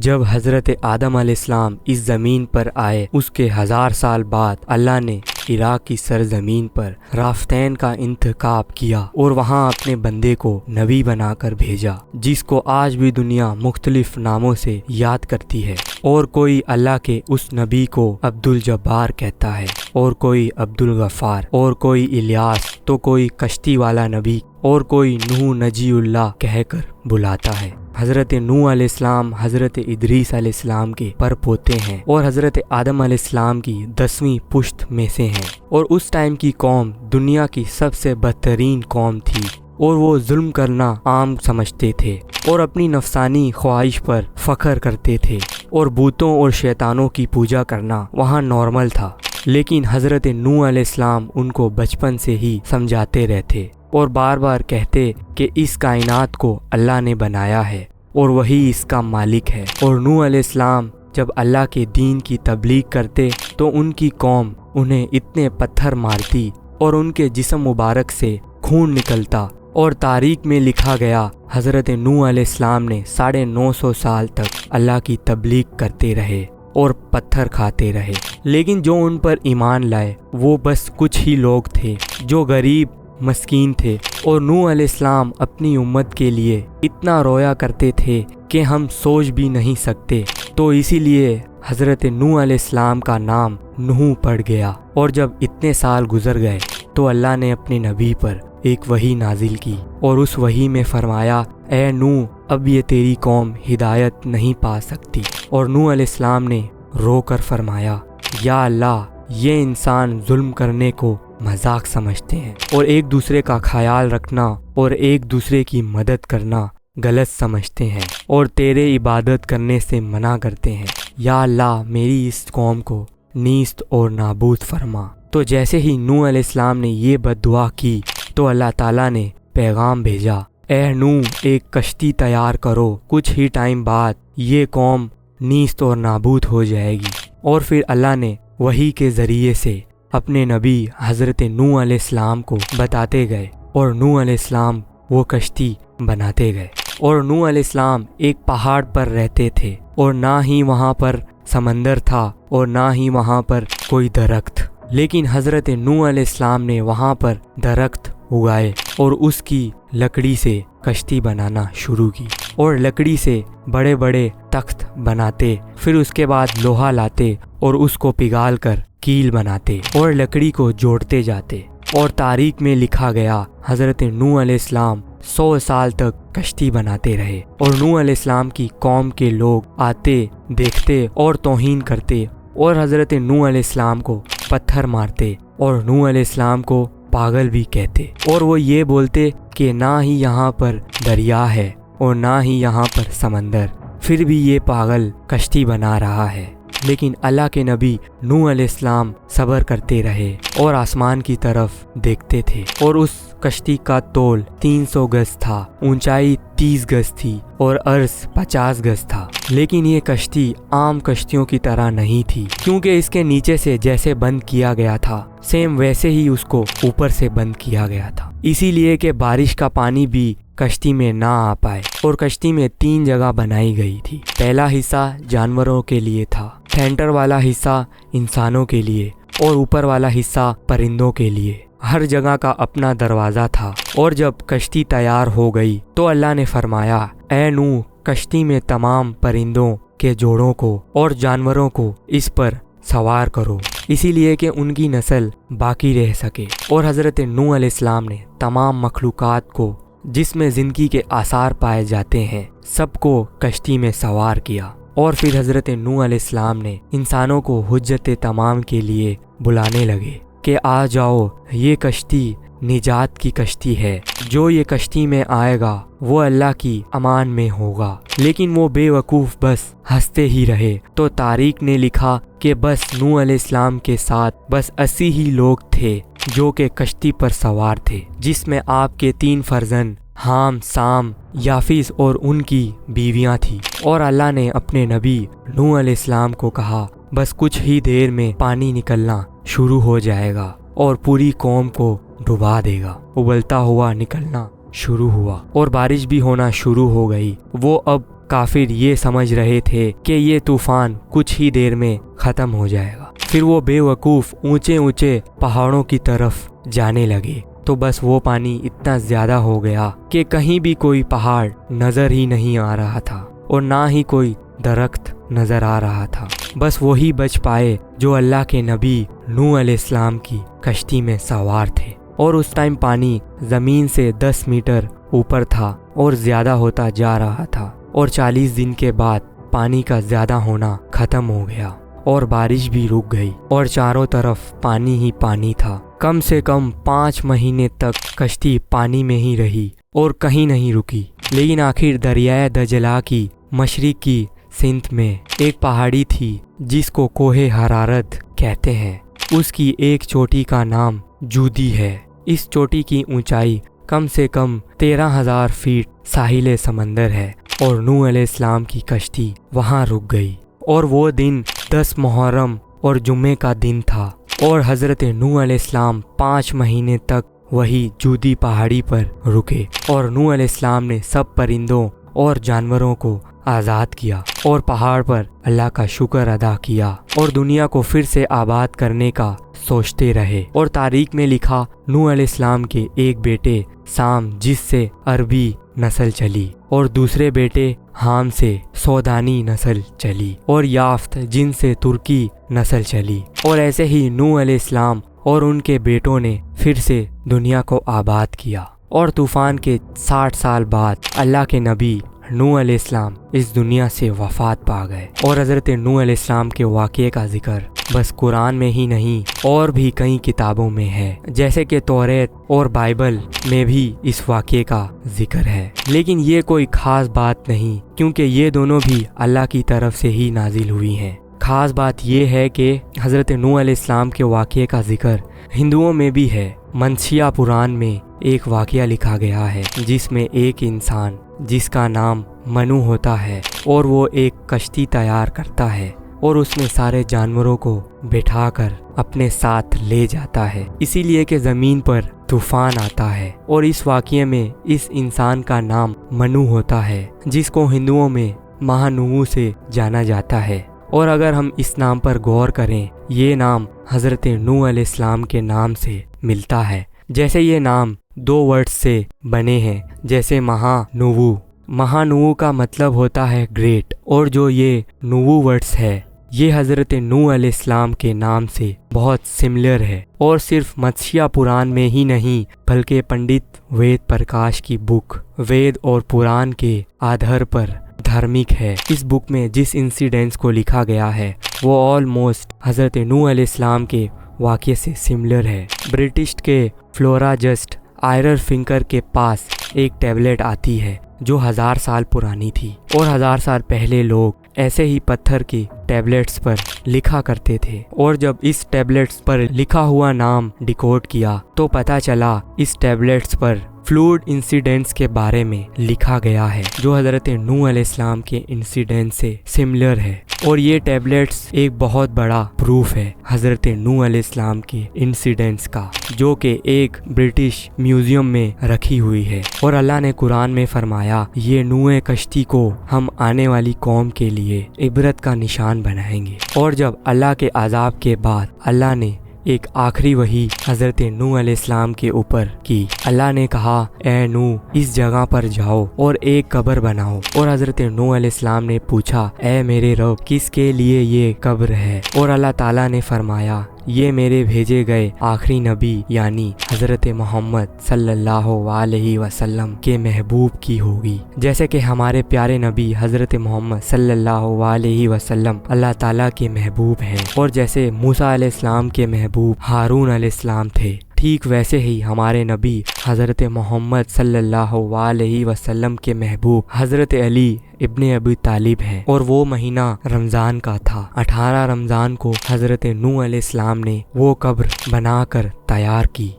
جب حضرت آدم علیہ السلام اس زمین پر آئے، اس کے 1000 سال بعد اللہ نے عراق کی سرزمین پر رافتین کا انتخاب کیا اور وہاں اپنے بندے کو نبی بنا کر بھیجا، جس کو آج بھی دنیا مختلف ناموں سے یاد کرتی ہے۔ اور کوئی اللہ کے اس نبی کو عبد الجبار کہتا ہے، اور کوئی عبد الغفار، اور کوئی الیاس، تو کوئی کشتی والا نبی، اور کوئی نوح نجی اللہ کہہ کر بلاتا ہے۔ حضرت نوح علیہ السلام حضرت ادریس علیہ السلام کے پر پوتے ہیں اور حضرت آدم علیہ السلام کی 10ویں پشت میں سے ہیں، اور اس ٹائم کی قوم دنیا کی سب سے بدترین قوم تھی، اور وہ ظلم کرنا عام سمجھتے تھے اور اپنی نفسانی خواہش پر فخر کرتے تھے، اور بتوں اور شیطانوں کی پوجا کرنا وہاں نارمل تھا۔ لیکن حضرت نوح علیہ السلام ان کو بچپن سے ہی سمجھاتے رہتے اور بار بار کہتے کہ اس کائنات کو اللہ نے بنایا ہے اور وہی اس کا مالک ہے۔ اور نوح علیہ السلام جب اللہ کے دین کی تبلیغ کرتے تو ان کی قوم انہیں اتنے پتھر مارتی اور ان کے جسم مبارک سے خون نکلتا، اور تاریخ میں لکھا گیا حضرت نوح علیہ السلام نے 950 سال تک اللہ کی تبلیغ کرتے رہے اور پتھر کھاتے رہے، لیکن جو ان پر ایمان لائے وہ بس کچھ ہی لوگ تھے جو غریب مسکین تھے۔ اور نوح علیہ السلام اپنی امت کے لیے اتنا رویا کرتے تھے کہ ہم سوچ بھی نہیں سکتے، تو اسی لیے حضرت نوح علیہ السلام کا نام نوح پڑ گیا۔ اور جب اتنے سال گزر گئے تو اللہ نے اپنے نبی پر ایک وحی نازل کی، اور اس وحی میں فرمایا، اے نوح، اب یہ تیری قوم ہدایت نہیں پا سکتی۔ اور نوح علیہ السلام نے رو کر فرمایا، یا اللہ، یہ انسان ظلم کرنے کو مذاق سمجھتے ہیں اور ایک دوسرے کا خیال رکھنا اور ایک دوسرے کی مدد کرنا غلط سمجھتے ہیں اور تیرے عبادت کرنے سے منع کرتے ہیں۔ یا اللہ، میری اس قوم کو نیست اور نابود فرما۔ تو جیسے ہی نوح علیہ السلام نے یہ بد دعا کی تو اللہ تعالیٰ نے پیغام بھیجا، اے نوح، ایک کشتی تیار کرو، کچھ ہی ٹائم بعد یہ قوم نیست اور نابود ہو جائے گی۔ اور پھر اللہ نے وحی کے ذریعے سے اپنے نبی حضرت نوح علیہ السلام کو بتاتے گئے، اور نوح علیہ السلام وہ کشتی بناتے گئے۔ اور نوح علیہ السلام ایک پہاڑ پر رہتے تھے، اور نہ ہی وہاں پر سمندر تھا اور نہ ہی وہاں پر کوئی درخت، لیکن حضرت نوح علیہ السلام نے وہاں پر درخت اگائے اور اس کی لکڑی سے کشتی بنانا شروع کی، اور لکڑی سے بڑے بڑے تخت بناتے، پھر اس کے بعد لوہا لاتے اور اس کو پگھال کر کیل بناتے اور لکڑی کو جوڑتے جاتے۔ اور تاریخ میں لکھا گیا حضرت نوح علیہ السلام 100 سال تک کشتی بناتے رہے، اور نوح علیہ السلام کی قوم کے لوگ آتے، دیکھتے اور توہین کرتے، اور حضرت نوح علیہ السلام کو پتھر مارتے اور نوح علیہ السلام کو پاگل بھی کہتے، اور وہ یہ بولتے کہ نہ ہی یہاں پر دریا ہے اور نہ ہی یہاں پر سمندر، پھر بھی یہ پاگل کشتی بنا رہا ہے۔ لیکن اللہ کے نبی نوح علیہ السلام صبر کرتے رہے اور آسمان کی طرف دیکھتے تھے، اور اس کشتی کا طول 300 گز تھا، اونچائی 30 گز تھی اور عرض 50 گز تھا۔ لیکن یہ کشتی عام کشتیوں کی طرح نہیں تھی، کیونکہ اس کے نیچے سے جیسے بند کیا گیا تھا سیم ویسے ہی اس کو اوپر سے بند کیا گیا تھا، اسی لیے کہ بارش کا پانی بھی کشتی میں نہ آ پائے۔ اور کشتی میں 3 جگہ بنائی گئی تھی، پہلا حصہ جانوروں کے لیے تھا، سینٹر والا حصہ انسانوں کے لیے، اور اوپر والا حصہ پرندوں کے لیے۔ ہر جگہ کا اپنا دروازہ تھا۔ اور جب کشتی تیار ہو گئی تو اللہ نے فرمایا، اے نوح، کشتی میں تمام پرندوں کے جوڑوں کو اور جانوروں کو اس پر سوار کرو، اسی لیے کہ ان کی نسل باقی رہ سکے۔ اور حضرت نوح علیہ السلام نے تمام مخلوقات کو جس میں زندگی کے آثار پائے جاتے ہیں سب کو کشتی میں سوار کیا، اور پھر حضرت نوح علیہ السلام نے انسانوں کو حجت تمام کے لیے بلانے لگے کہ آ جاؤ، یہ کشتی نجات کی کشتی ہے، جو یہ کشتی میں آئے گا وہ اللہ کی امان میں ہوگا۔ لیکن وہ بے وقوف بس ہنستے ہی رہے۔ تو تاریخ نے لکھا کہ بس نوح علیہ السلام کے ساتھ بس 80 ہی لوگ تھے جو کہ کشتی پر سوار تھے، جس میں آپ کے 3 فرزند حام، سام، یافیس اور ان کی بیویاں تھیں۔ اور اللہ نے اپنے نبی نوح علیہ السلام کو کہا، بس کچھ ہی دیر میں پانی نکلنا شروع ہو جائے گا اور پوری قوم کو ڈبا دے گا۔ ابلتا ہوا نکلنا شروع ہوا اور بارش بھی ہونا شروع ہو گئی۔ وہ اب کافر یہ سمجھ رہے تھے کہ یہ طوفان کچھ ہی دیر میں ختم ہو جائے گا۔ پھر وہ بے وقوف اونچے اونچے پہاڑوں کی طرف جانے لگے تو بس وہ پانی اتنا زیادہ ہو گیا کہ کہیں بھی کوئی پہاڑ نظر ہی نہیں آ رہا تھا اور نہ ہی کوئی درخت نظر آ رہا تھا۔ بس وہی بچ پائے جو اللہ کے نبی نوح علیہ السلام کی کشتی میں سوار تھے، اور اس ٹائم پانی زمین سے 10 میٹر اوپر تھا اور زیادہ ہوتا جا رہا تھا، اور 40 دن کے بعد پانی کا زیادہ ہونا ختم ہو گیا اور بارش بھی رک گئی اور چاروں طرف پانی ہی پانی تھا۔ کم سے کم 5 مہینے تک کشتی پانی میں ہی رہی اور کہیں نہیں رکی، لیکن آخر دریائے دجلہ کی مشرق کی سمت میں ایک پہاڑی تھی جس کو کوہ حرارت کہتے ہیں۔ اس کی ایک چوٹی کا نام جودی ہے۔ اس چوٹی کی اونچائی کم سے کم 13,000 فیٹ ساحل سمندر ہے، اور نوح علیہ السلام کی کشتی وہاں رک گئی، اور وہ دن 10 محرم اور جمعے کا دن تھا، اور حضرت نوح علیہ السلام 5 مہینے تک وہی جودی پہاڑی پر رکے، اور نوح علیہ السلام نے سب پرندوں اور جانوروں کو آزاد کیا اور پہاڑ پر اللہ کا شکر ادا کیا، اور دنیا کو پھر سے آباد کرنے کا سوچتے رہے۔ اور تاریخ میں لکھا نوح علیہ السلام کے ایک بیٹے سام جس سے عربی نسل چلی، اور دوسرے بیٹے حام سے سودانی نسل چلی، اور یافت جن سے ترکی نسل چلی، اور ایسے ہی نوح علیہ السلام اور ان کے بیٹوں نے پھر سے دنیا کو آباد کیا۔ اور طوفان کے 60 سال بعد اللہ کے نبی نوح علیہ السلام اس دنیا سے وفات پا گئے، اور حضرت نوح علیہ السلام کے واقعے کا ذکر بس قرآن میں ہی نہیں اور بھی کئی کتابوں میں ہے، جیسے کہ توریت اور بائبل میں بھی اس واقعے کا ذکر ہے۔ لیکن یہ کوئی خاص بات نہیں، کیونکہ یہ دونوں بھی اللہ کی طرف سے ہی نازل ہوئی ہیں۔ خاص بات یہ ہے کہ حضرت نوح علیہ السلام کے واقعے کا ذکر ہندوؤں میں بھی ہے۔ منشیا پران میں ایک واقعہ لکھا گیا ہے جس میں ایک انسان جس کا نام منو ہوتا ہے، اور وہ ایک کشتی تیار کرتا ہے اور اس میں سارے جانوروں کو بٹھا کر اپنے ساتھ لے جاتا ہے، اسی لیے کہ زمین پر طوفان آتا ہے، اور اس واقعے میں اس انسان کا نام منو ہوتا ہے جس کو ہندوؤں میں مہانوؤ سے جانا جاتا ہے۔ اور اگر ہم اس نام پر غور کریں، یہ نام حضرت نوح علیہ السلام کے نام سے ملتا ہے، جیسے یہ نام 2 ورڈ سے بنے ہیں، جیسے مہانوؤ کا مطلب ہوتا ہے گریٹ، اور جو یہ نوؤ ورڈز ہے یہ حضرت نوح علیہ السلام کے نام سے بہت سملر ہے، اور صرف متسیا پران میں ہی نہیں بلکہ پنڈت وید پرکاش کی بک وید اور پران کے آدھار پر دھارمک ہے۔ اس بک میں جس انسیڈنٹس کو لکھا گیا ہے وہ آلموسٹ حضرت نوح علیہ السلام کے واقعے سے سملر ہے۔ برٹش کے فلورا جسٹ آئرر فنکر کے پاس ایک ٹیبلٹ آتی ہے جو 1000 سال پرانی تھی، اور 1000 سال پہلے لوگ ایسے ہی پتھر کی ٹیبلٹس پر لکھا کرتے تھے، اور جب اس ٹیبلٹس پر لکھا ہوا نام ڈیکوڈ کیا تو پتہ چلا اس ٹیبلٹس پر فلوڈ انسیڈنٹس کے بارے میں لکھا گیا ہے جو حضرت نوح علیہ السلام کے انسیڈنٹ سے سملر ہے، اور یہ ٹیبلٹس ایک بہت بڑا پروف ہے حضرت نوح علیہ السلام کے انسیڈنٹس کا، جو کہ ایک برٹش میوزیم میں رکھی ہوئی ہے۔ اور اللہ نے قرآن میں فرمایا یہ نوح کشتی کو ہم آنے والی قوم کے لیے عبرت کا نشان بنائیں گے۔ اور جب اللہ کے عذاب کے بعد اللہ نے ایک آخری وحی حضرت نوح علیہ السلام کے اوپر کی، اللہ نے کہا اے نوح اس جگہ پر جاؤ اور ایک قبر بناؤ، اور حضرت نوح علیہ السلام نے پوچھا اے میرے رب کس کے لیے یہ قبر ہے، اور اللہ تعالیٰ نے فرمایا یہ میرے بھیجے گئے آخری نبی یعنی حضرت محمد صلی اللہ علیہ وسلم کے محبوب کی ہوگی، جیسے کہ ہمارے پیارے نبی حضرت محمد صلی اللہ علیہ وسلم اللہ تعالیٰ کے محبوب ہیں، اور جیسے موسیٰ علیہ السلام کے محبوب ہارون علیہ السلام تھے، ٹھیک ویسے ہی ہمارے نبی حضرت محمد صلی اللہ علیہ وسلم کے محبوب حضرت علی ابن ابی طالب ہیں، اور وہ مہینہ رمضان کا تھا۔ 18 رمضان کو حضرت نوح علیہ السلام نے وہ قبر بنا کر تیار کی۔